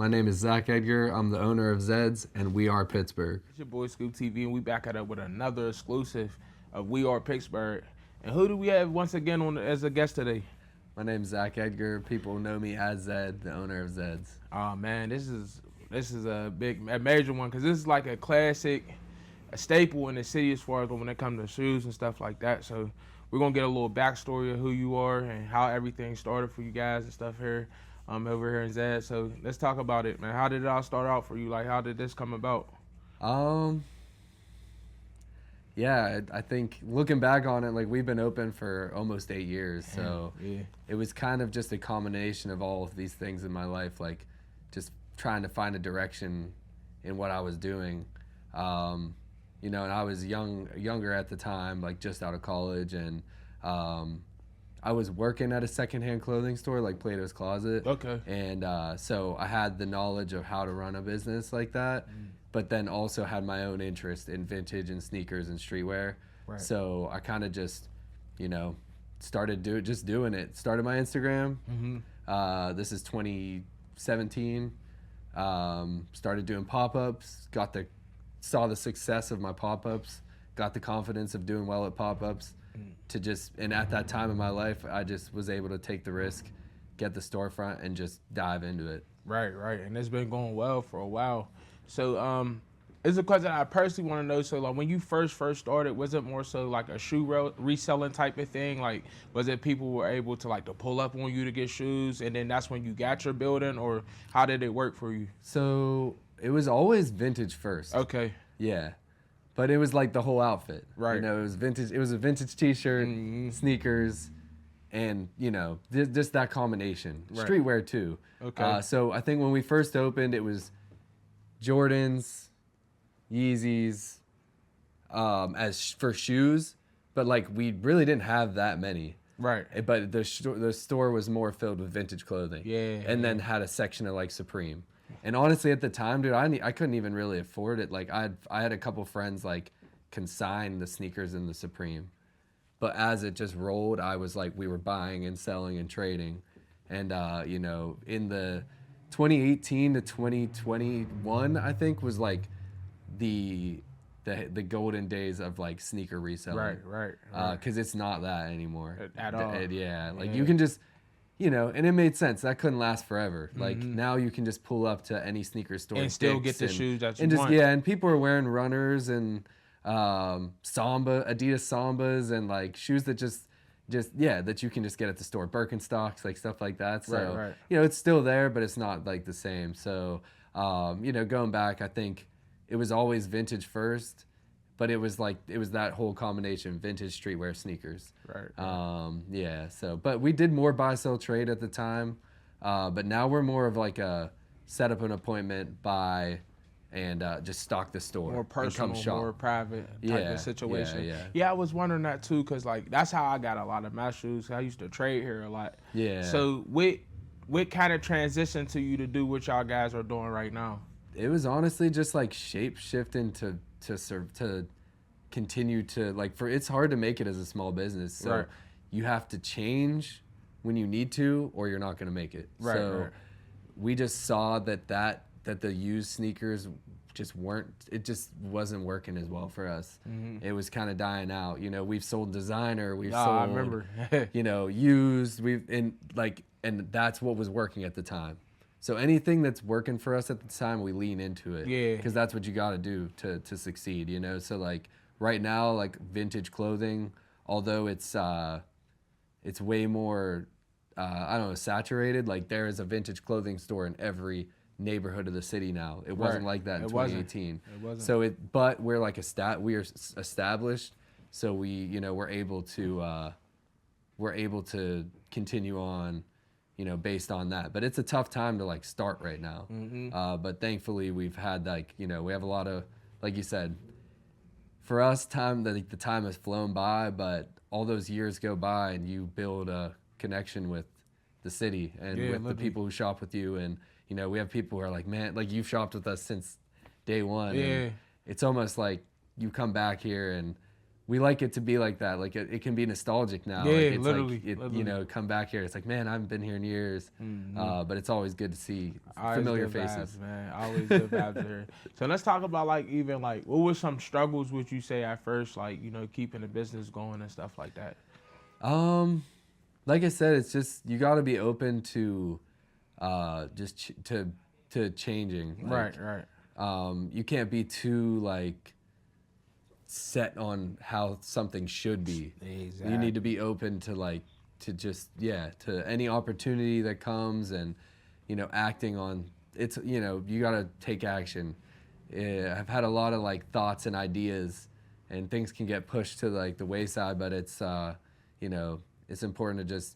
My name is Zach Edgar. I'm the owner of Zeds, and we are Pittsburgh. It's your boy Scoop TV, and we back at it with another exclusive of We Are Pittsburgh. And who do we have once again on as a guest today? My name is Zach Edgar. People know me as Zed, the owner of Zeds. Oh man, this is a major one because this is like a classic, a staple in the city as far as when it comes to shoes and stuff like that. So we're gonna get a little backstory of who you are and how everything started for you guys and stuff here. Over here in Zeds. So let's talk about it, man. How did it all start out for you? Like, how did this come about? Yeah, I think looking back on it, like we've been open for almost 8 years. So it was kind of just a combination of all of these things in my life, like just trying to find a direction in what I was doing. And I was younger at the time, like just out of college, and I was working at a secondhand clothing store, like Plato's Closet. Okay. And so I had the knowledge of how to run a business like that, but then also had my own interest in vintage and sneakers and streetwear. Right. So I kind of just, started doing it. Started my Instagram. This is 2017. Started doing pop-ups. Saw the success of my pop-ups. Got the confidence of doing well at pop-ups. And at that time in my life, I just was able to take the risk, get the storefront, and just dive into it. Right. And it's been going well for a while. So it's a question I personally want to know. So like when you first started, was it more so like a shoe reselling type of thing? Like was it people were able to like to pull up on you to get shoes, and then that's when you got your building, or how did it work for you? So it was always vintage first. Okay. Yeah. But it was like the whole outfit. Right. It was vintage. It was a vintage T-shirt, sneakers, and just that combination. Right. Streetwear too. Okay. So I think when we first opened, it was Jordans, Yeezys, as for shoes, but like we really didn't have that many. Right. But the store was more filled with vintage clothing. Yeah. And then had a section of like Supreme. And honestly, at the time, dude, I couldn't even really afford it. Like I had a couple friends like consign the sneakers in the Supreme, but as it just rolled, I was like, we were buying and selling and trading, and in the 2018 to 2021, I think was like the golden days of like sneaker reselling. Right. Because it's not that anymore At all. You can just. And it made sense. That couldn't last forever. Like now you can just pull up to any sneaker store and still get the shoes that you want. And people are wearing runners and Adidas Sambas and like shoes that that you can just get at the store. Birkenstocks, like stuff like that. So right. It's still there, but it's not like the same. So going back, I think it was always vintage first. But it was that whole combination, vintage streetwear sneakers. Right. But we did more buy, sell, trade at the time. But now we're more of like a set up an appointment, buy, and just stock the store. More personal, more private type of situation. Yeah, I was wondering that too, because like that's how I got a lot of my shoes. I used to trade here a lot. Yeah. So what kind of transition to you to do what y'all guys are doing right now? It was honestly just like shape shifting to continue to it's hard to make it as a small business. So you have to change when you need to, or you're not going to make it. Right. We just saw that the used sneakers just wasn't working as well for us. It was kind of dying out. We've sold designer, sold, I remember. Used, and that's what was working at the time. So anything that's working for us at the time, we lean into it. Yeah. Because that's what you got to do to succeed, So like right now, like vintage clothing, although it's way more, saturated. Like there is a vintage clothing store in every neighborhood of the city now. It wasn't like that in 2018. It wasn't. So but we're like we are established. So we're able to continue on. Based on that. But it's a tough time to like start right now. But thankfully we've had we have a lot of, like you said, for us the time has flown by, but all those years go by and you build a connection with the city and with the people who shop with you. And, we have people who are like, man, like you've shopped with us since day one. Yeah. And it's almost like you come back here and we like it to be like that. Like it can be nostalgic now. Yeah, like it's literally, like literally. you know, come back here. It's like, man, I haven't been here in years. But it's always good to see familiar good faces. vibes, man. Always good vibes here. So let's talk about like even like what were some struggles would you say at first, like, you know, keeping the business going and stuff like that? Like I said, it's just you got to be open to to changing. Like, Right. You can't be too like set on how something should be. Exactly. You need to be open to like to just to any opportunity that comes, and you know, acting on it's, you know, you got to take action. I've had a lot of like thoughts and ideas, and things can get pushed to like the wayside, but it's you know, it's important to just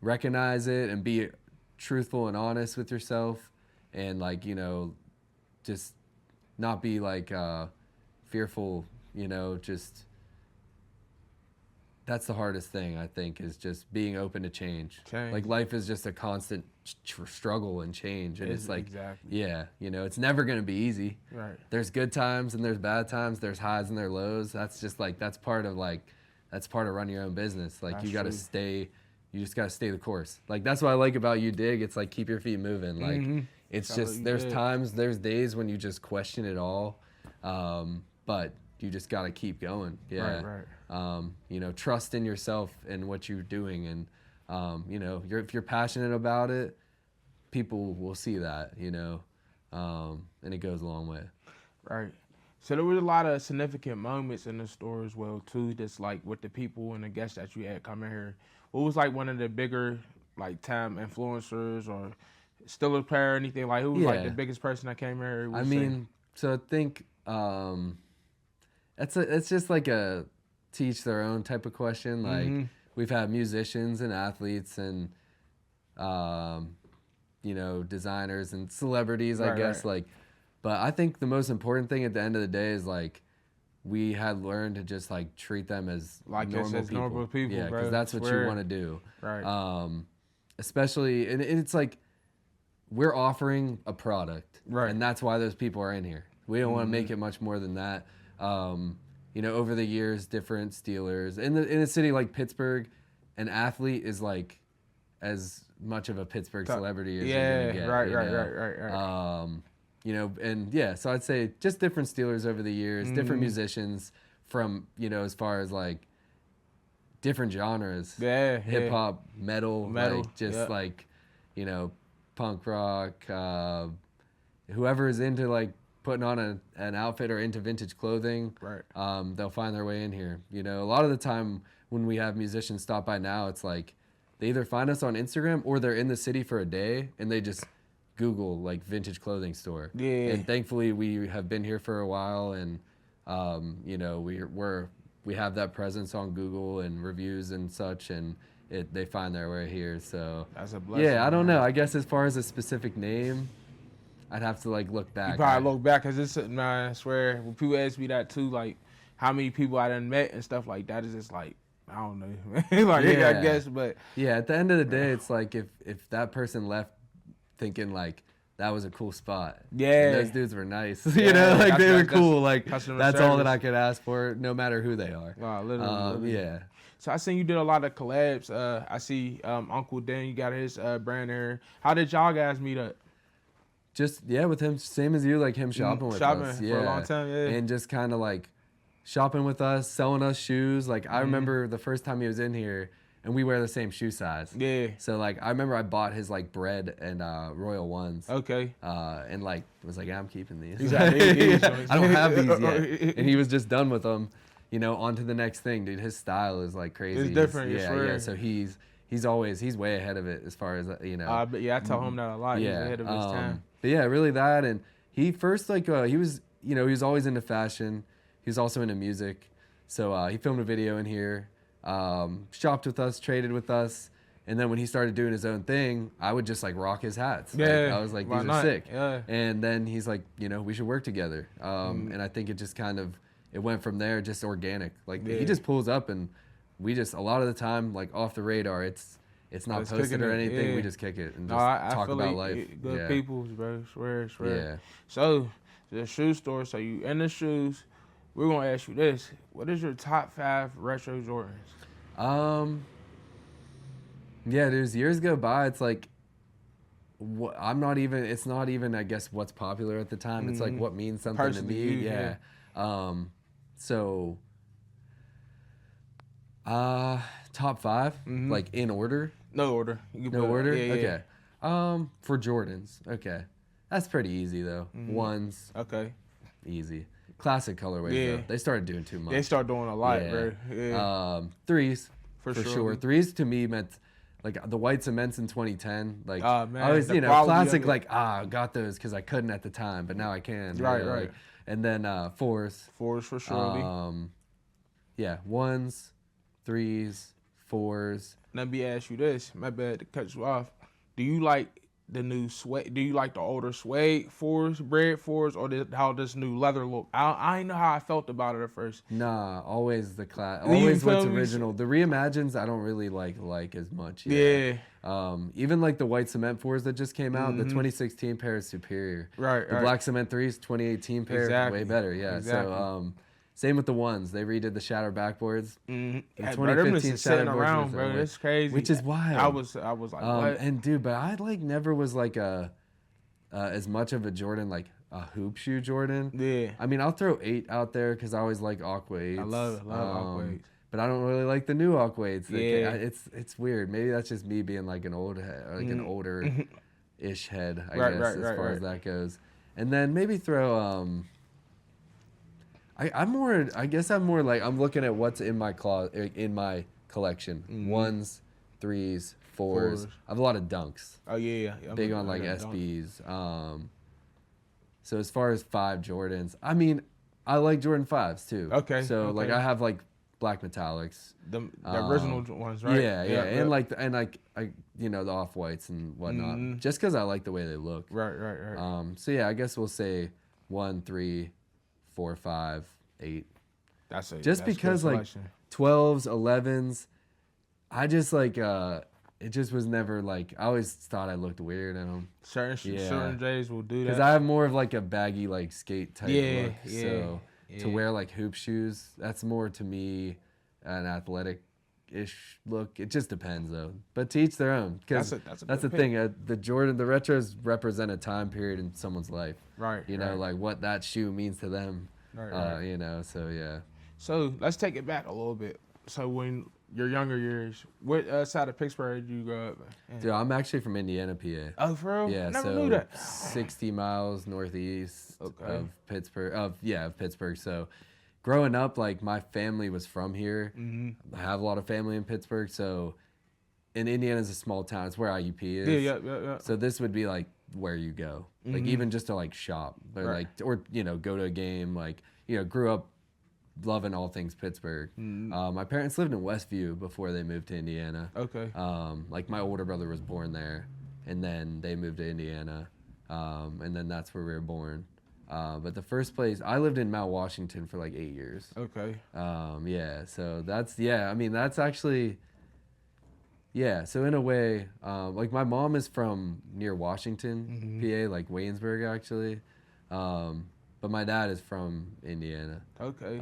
recognize it and be truthful and honest with yourself, and like, you know, just not be like fearful, you know. Just that's the hardest thing, I think, is just being open to change. Like life is just a constant struggle and change, and it's like you know, it's never going to be easy. Right. There's good times and there's bad times, there's highs and there's lows. That's just like that's part of running your own business. Like you got to stay, you just got to stay the course. Like that's what I like about you, Dig. It's like keep your feet moving. Like it's just there's times, there's days when you just question it all, but you just got to keep going. Right. You know, trust in yourself and what you're doing, and you know, if you're passionate about it, people will see that, you know, and it goes a long way. Right. So there was a lot of significant moments in the store as well too, just like with the people and the guests that you had coming here. What was like one of the bigger like time influencers or still a player or anything, like who was like the biggest person that came here? I mean, so I think it's just like a teach their own type of question. Like we've had musicians and athletes and you know, designers and celebrities, I guess. Like, but I think the most important thing at the end of the day is like we had learned to just like treat them as like normal people. Yeah, because that's what you want to do. Right. Especially, and it's like we're offering a product, and that's why those people are in here. We don't want to make it much more than that. You know, over the years, different Steelers in a city like Pittsburgh, an athlete is like as much of a Pittsburgh celebrity as you're gonna get. Right. You know, and so I'd say just different Steelers over the years, different musicians from, you know, as far as like different genres, hip hop, metal, like just like, you know, punk rock, whoever is into like putting on an outfit or into vintage clothing, they'll find their way in here. You know, a lot of the time when we have musicians stop by now, it's like they either find us on Instagram or they're in the city for a day and they just Google like vintage clothing store. And thankfully we have been here for a while, and you know, we have that presence on Google and reviews and such, and they find their way here. So that's a blessing. Yeah, I don't know. I guess as far as a specific name, I'd have to like look back. You probably look back, cause it's, man, I swear when people ask me that too, like how many people I done met and stuff like that, is just like, I don't know, like I guess, but at the end of the day, it's like if that person left thinking like that was a cool spot, those dudes were nice, you know, like they were cool, like that's all that I could ask for, no matter who they are. Wow, literally. Yeah. So I seen you did a lot of collabs. I see Uncle Dan, you got his brand there. How did y'all guys meet up? Just with him, same as you, like him shopping with us, for a long time, and just kind of like shopping with us, selling us shoes. Like I remember the first time he was in here, and we wear the same shoe size. So like I remember I bought his like Bread and Royal Ones. And like was like, I'm keeping these. I don't have these yet. And he was just done with them. You know, on to the next thing, dude. His style is like crazy. It's different. So he's way ahead of it as far as, you know. But I tell him that a lot. He's ahead of his time. But yeah, really that. And he first like he was always into fashion. He was also into music. So he filmed a video in here, shopped with us, traded with us. And then when he started doing his own thing, I would just like rock his hats. I was like, these are sick. And then he's like, you know, we should work together. And I think it just kind of, it went from there, just organic. Like he just pulls up and we just, a lot of the time, like off the radar, it's not posted or anything. We just kick it and just talk about life. Good people, bro. Swear. So the shoe store. So you in the shoes. We're gonna ask you this: what is your top 5 retro Jordans? Yeah, there's years go by. It's like, I'm not even. It's not even. I guess what's popular at the time. It's like what means something Person to to me. you, Yeah. So, top 5, like in order. No order. You can No put- order. Yeah, yeah. Okay. For Jordans. Okay, that's pretty easy though. Ones, Okay. easy. Classic colorways. Yeah. Though. They started doing too much. They start doing a lot, Yeah. bro. Yeah. Threes For for sure. sure. Threes to me meant like the white cements in 2010. Like Oh, man, I was, the you know, quality of classic. it. Like got those because I couldn't at the time, but now I can. Right, know, right. like, and then fours. 4s for sure. Yeah, ones, threes, fours. Let me ask you this. My bad to cut you off. Do you like the new suede? Do you like the older suede 4s, bread 4s, or how this new leather look? I didn't know how I felt about it at first. Nah, always the class. You Always feel what's me? original. The reimagines I don't really like as much. Yeah. Even like the white cement fours that just came out, the 2016 pair is superior. Right, The right. black cement threes, 2018 pair, Exactly. way better. Yeah. Exactly. So same with the ones. They redid the shatter backboards. Mm-hmm. The Yeah, bro, them 2015 is sitting shatter around, boards bro. were It's crazy. which is wild. I was like, what? And dude, but I like never was like a as much of a Jordan, like a hoop shoe Jordan. Yeah. I mean, I'll throw 8 out there because I always like Aqua 8s. I love Aqua 8s. But I don't really like the new Aqua 8s. Yeah. It's weird. Maybe that's just me being like an old head, like an older-ish head, I Right, guess, right, as far right. as that goes. And then maybe throw I'm more. I guess I'm more like I'm looking at what's in my in my collection. Ones, threes, fours. I have a lot of dunks. Oh yeah, yeah. Big on like SBs. So as far as 5 Jordans, I mean, I like Jordan 5s too. Okay, So like okay. I have like black metallics. The original ones, right? Yeah, and like I you know the off whites and whatnot. Just because I like the way they look. Right. So yeah, I guess we'll say 1, 3, 4, 5, 8. That's it. Just because like 12s, 11s, I just like it just was never like I always thought I looked weird in them certain J's will do that. because I have more of like a baggy like skate type look. Yeah, So yeah. to wear like hoop shoes, that's more to me an athletic-ish look. It just depends though. But to each their own. Because That's a that's the good thing. The retros represent a time period in someone's life. Right. You know, like what that shoe means to them. Right. You know, so yeah. So let's take it back a little bit. So when your younger years, what side of Pittsburgh did you grow up in? Dude, I'm actually from Indiana, PA. Oh, for real? Yeah, Never so knew that. 60 miles northeast Okay. of Pittsburgh. Of Pittsburgh. So growing up, like my family was from here. I have a lot of family in Pittsburgh. So, and Indiana's a small town. It's where IUP is. Yeah. So this would be like where you go, like even just to like shop or Right. like or you know go to a game. Like you know, grew up loving all things Pittsburgh. My parents lived in Westview before they moved to Indiana. Okay. Like my older brother was born there, and then they moved to Indiana, and then that's where we were born. But the first place I lived in Mount Washington for like 8 years. Okay. Yeah, so I mean that's actually. Yeah, so in a way, like my mom is from near Washington, PA, like Waynesburg actually, but my dad is from Indiana. Okay.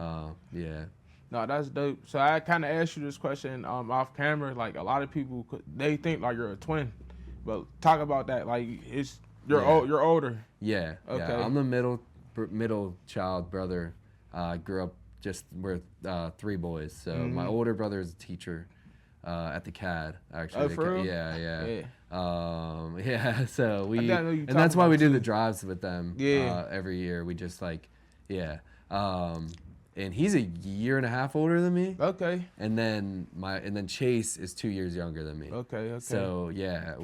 Yeah. No, that's dope. So I kind of asked you this question off camera. Like a lot of people, they think like you're a twin, but talk about that. Like you're you're older. Yeah. Okay. Yeah. I'm the middle child brother. Grew up just with 3 boys. So my older brother is a teacher. At the CAD, actually. Oh, for real? Yeah. Yeah. So I didn't know you and talking that's why about we do too. the drives with them. Yeah. Every year we just like, yeah. And he's a year and a half older than me. Okay. And then Chase is 2 years younger than me. Okay. So yeah,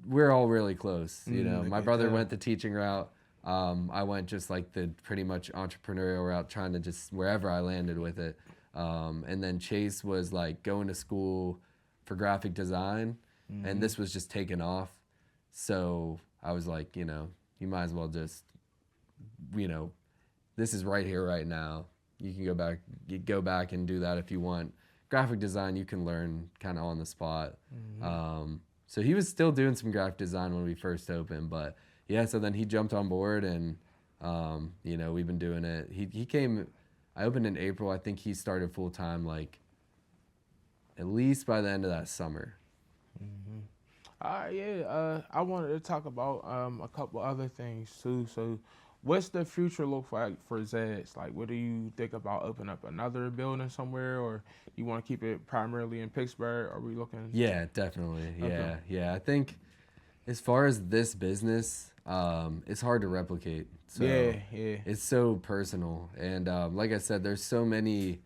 we're all really close. You know, I my can brother tell. went the teaching route. I went just like the pretty much entrepreneurial route, trying to just wherever I landed with it. And then Chase was like going to school for graphic design, and this was just taking off. So I was like, you know, you might as well just, you know, this is right here, right now. You can go back and do that if you want. Graphic design, you can learn kind of on the spot. So he was still doing some graphic design when we first opened, but yeah, so then he jumped on board and You know, we've been doing it. He came. I opened in April. I think he started full time like at least by the end of that summer. I wanted to talk about a couple other things too. So, what's the future look like for Zeds? Like, what do you think about opening up another building somewhere, or you want to keep it primarily in Pittsburgh? Are we looking? Yeah, definitely. Okay. Yeah. I think as far as this business, it's hard to replicate. So Yeah. it's so personal, and like I said, there's so many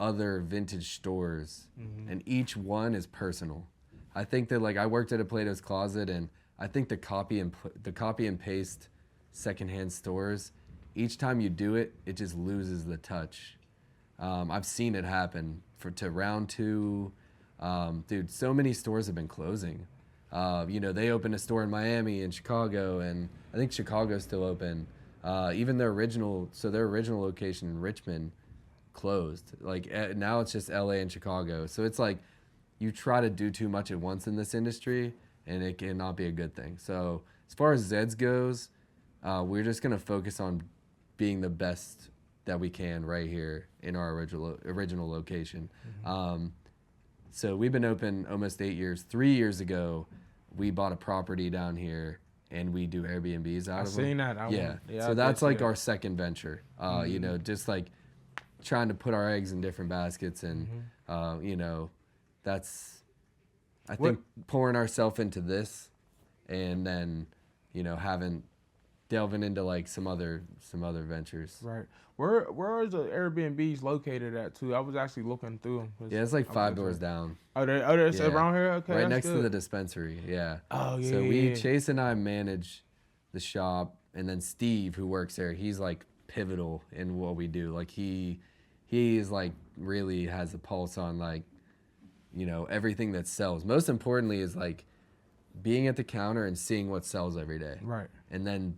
other vintage stores, and each one is personal. I think that like I worked at a Plato's Closet, and I think the copy and paste secondhand stores, each time you do it, it just loses the touch. I've seen it happen to round two. Dude, so many stores have been closing. You know, they opened a store in Miami and Chicago, and I think Chicago's still open. Even their original location in Richmond closed. Like now it's just LA and Chicago. So it's like you try to do too much at once in this industry, and it cannot be a good thing. So as far as Zeds goes, we're just gonna focus on being the best that we can right here in our original location. So we've been open almost 8 years. 3 years ago, we bought a property down here, and we do Airbnbs out of them. I've seen that. Yeah. So that's like our second venture. You know, just like trying to put our eggs in different baskets, and you know, that's I think pouring ourselves into this, and then you know delving into like some other ventures. Right. Where is the Airbnbs located at too? I was actually looking through them. Yeah, it's like 5 doors down. Oh, they're around here. Okay, right that's next good. to the dispensary. Yeah. Oh yeah. So Chase and I manage the shop, and then Steve, who works there, he's like pivotal in what we do. Like he is like really has a pulse on like, you know, everything that sells. Most importantly is like being at the counter and seeing what sells every day. Right. And then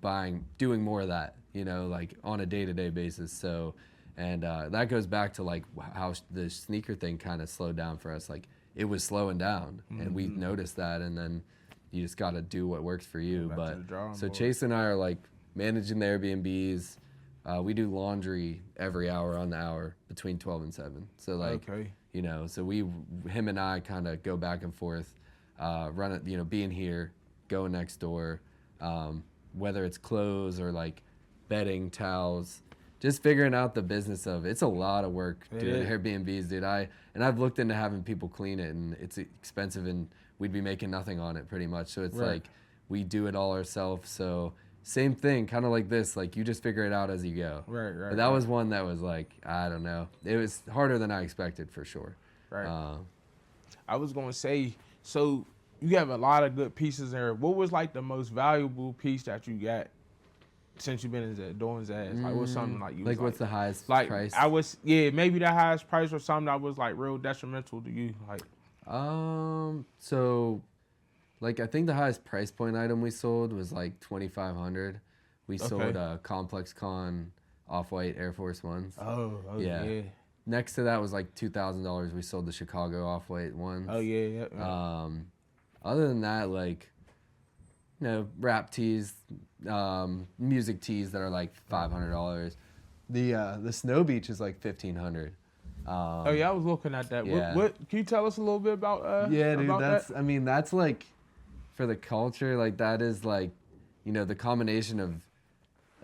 doing more of that, you know, like on a day-to-day basis. So, and that goes back to like how the sneaker thing kind of slowed down for us. Like it was slowing down, and we noticed that, and then you just got to do what works for you. But so Chase and I are like managing the Airbnbs. We do laundry every hour on the hour between 12 and 7. So like, you know, so him and I kind of go back and forth, run it, you know, being here, going next door, whether it's clothes or like bedding, towels, just figuring out the business of it's a lot of work doing Airbnbs, dude. I've looked into having people clean it, and it's expensive, and we'd be making nothing on it pretty much. So it's like we do it all ourselves. So same thing, kind of like this, like you just figure it out as you go. Right. But that was one that was like, I don't know. It was harder than I expected for sure. Right. I was gonna say, so you have a lot of good pieces there. What was like the most valuable piece that you got since you've been doing Zeds? Like what's something like you like was what's the highest like price? Maybe the highest price or something that was like real detrimental to you. Like so like I think the highest price point item we sold was like $2,500. We sold Complex Con Off-White Air Force Ones. Oh yeah. Next to that was like $2,000. We sold the Chicago Off-White ones. Oh yeah. Other than that, like, you know, rap tees, music tees that are like $500. The Snow Beach is like $1,500. Oh yeah, I was looking at that. Yeah. What can you tell us a little bit about? Yeah, dude, about I mean, that's like for the culture. Like that is like, you know, the combination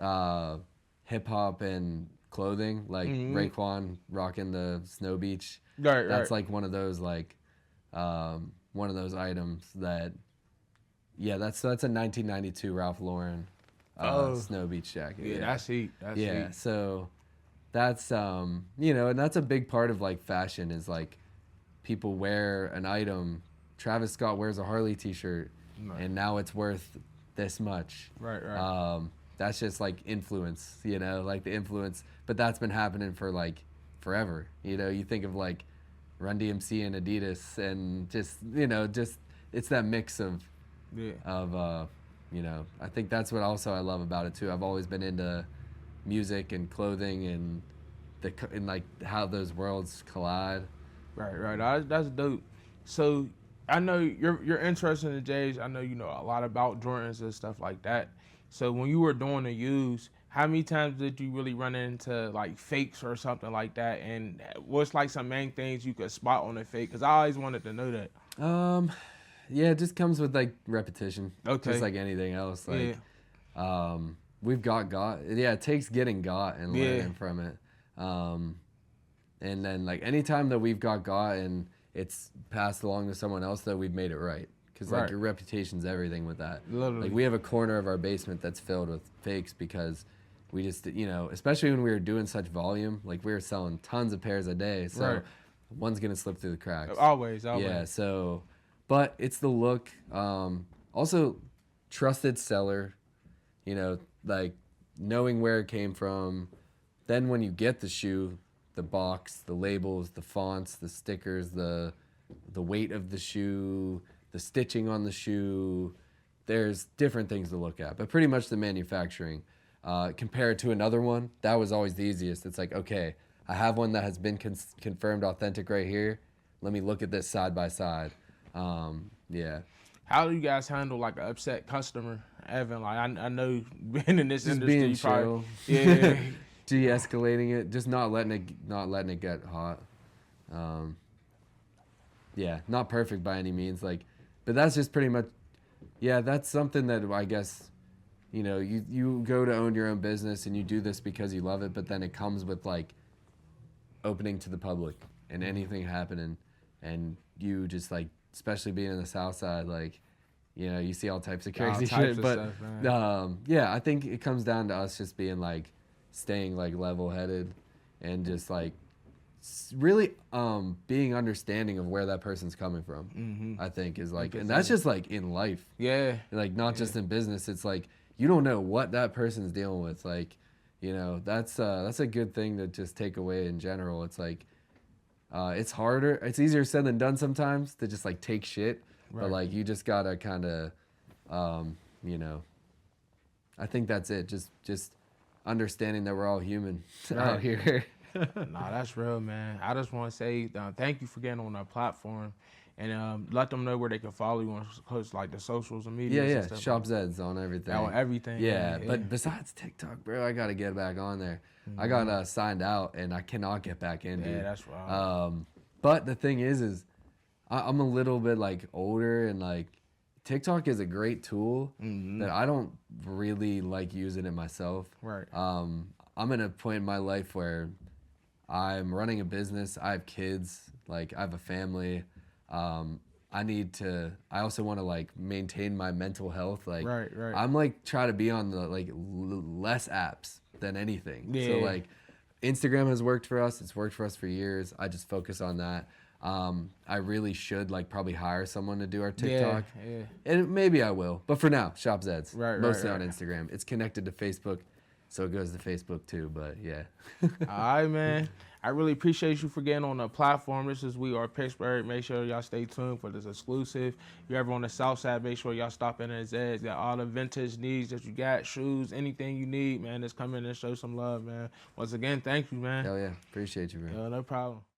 of hip hop and clothing. Like Raekwon rocking the Snow Beach. Right. That's like one of those like. One of those items that, that's a 1992 Ralph Lauren Snow Beach jacket. Yeah, that's heat. That's heat. So that's you know, and that's a big part of like fashion is like people wear an item. Travis Scott wears a Harley t-shirt, and now it's worth this much. Right. That's just like influence, you know, like the influence. But that's been happening for like forever. You know, you think of like Run DMC and Adidas, and just, you know, just it's that mix of you know, I think that's what also I love about it too. I've always been into music and clothing and like how those worlds collide. Right. That's dope. So I know you're interested in the J's. I know you know a lot about Jordans and stuff like that. So when you were doing the U's, How many times did you really run into like fakes or something like that? And what's like some main things you could spot on a fake? Because I always wanted to know that. Yeah, it just comes with like repetition. Okay. Just like anything else. Yeah. Like, we've got. Yeah, it takes getting got and Yeah. learning from it. And then like anytime that we've got and it's passed along to someone else, that we've made it right. Because like Right. your reputation's everything with that. Literally. Like we have a corner of our basement that's filled with fakes because we just, especially when we were doing such volume, like we were selling tons of pairs a day. So Right. one's going to slip through the cracks. Always. Yeah, so, but it's the look. Also, trusted seller, like knowing where it came from. Then when you get the shoe, the box, the labels, the fonts, the stickers, the weight of the shoe, the stitching on the shoe, there's different things to look at. But pretty much the manufacturing. Compared to another one, that was always the easiest. It's like, okay, I have one that has been confirmed authentic right here. Let me look at this side by side. Yeah. How do you guys handle like an upset customer, Evan? Like I know being in this Just industry, being you probably, chill. yeah. De-escalating it, just not letting it get hot. Yeah, not perfect by any means. Like, but that's just pretty much. Yeah, that's something that I guess, you go to own your own business and you do this because you love it, but then it comes with like opening to the public and anything happening, and you just like, especially being in the South Side, like, you see all types of crazy shit. But yeah, I think it comes down to us just being like, staying like level-headed and just like really being understanding of where that person's coming from. I think is like, and that's just like in life. Yeah. Like not just in business. It's like you don't know what that person's dealing with. Like, that's a good thing to just take away in general. It's like it's harder. It's easier said than done sometimes to just like take shit. Right. But like you just gotta kind of, I think that's it. Just understanding that we're all human out here. Nah, that's real, man. I just want to say thank you for getting on our platform, and let them know where they can follow you on like the socials and media. Yeah. And stuff Shop Zeds on everything. On everything. Yeah, but besides TikTok, bro, I gotta get back on there. I got signed out and I cannot get back in, dude. Yeah, that's right. But the thing is I'm a little bit like older, and like TikTok is a great tool that I don't really like using it myself. Right. I'm in a point in my life where I'm running a business. I have kids. Like I have a family. I also want to like maintain my mental health. Like right. I'm like trying to be on the like less apps than anything. Yeah. So like Instagram has worked for us. It's worked for us for years. I just focus on that. I really should like probably hire someone to do our TikTok. Yeah. And maybe I will. But for now, Shop Zeds. Mostly Right. on Instagram. It's connected to Facebook, so it goes to Facebook too, but yeah. All right, man. I really appreciate you for getting on the platform. This is We Are Pittsburgh. Make sure y'all stay tuned for this exclusive. If you're ever on the South Side, make sure y'all stop in at Zeds. Got all the vintage needs that you got, shoes, anything you need, man. Just come in and show some love, man. Once again, thank you, man. Hell yeah. Appreciate you, man. No problem.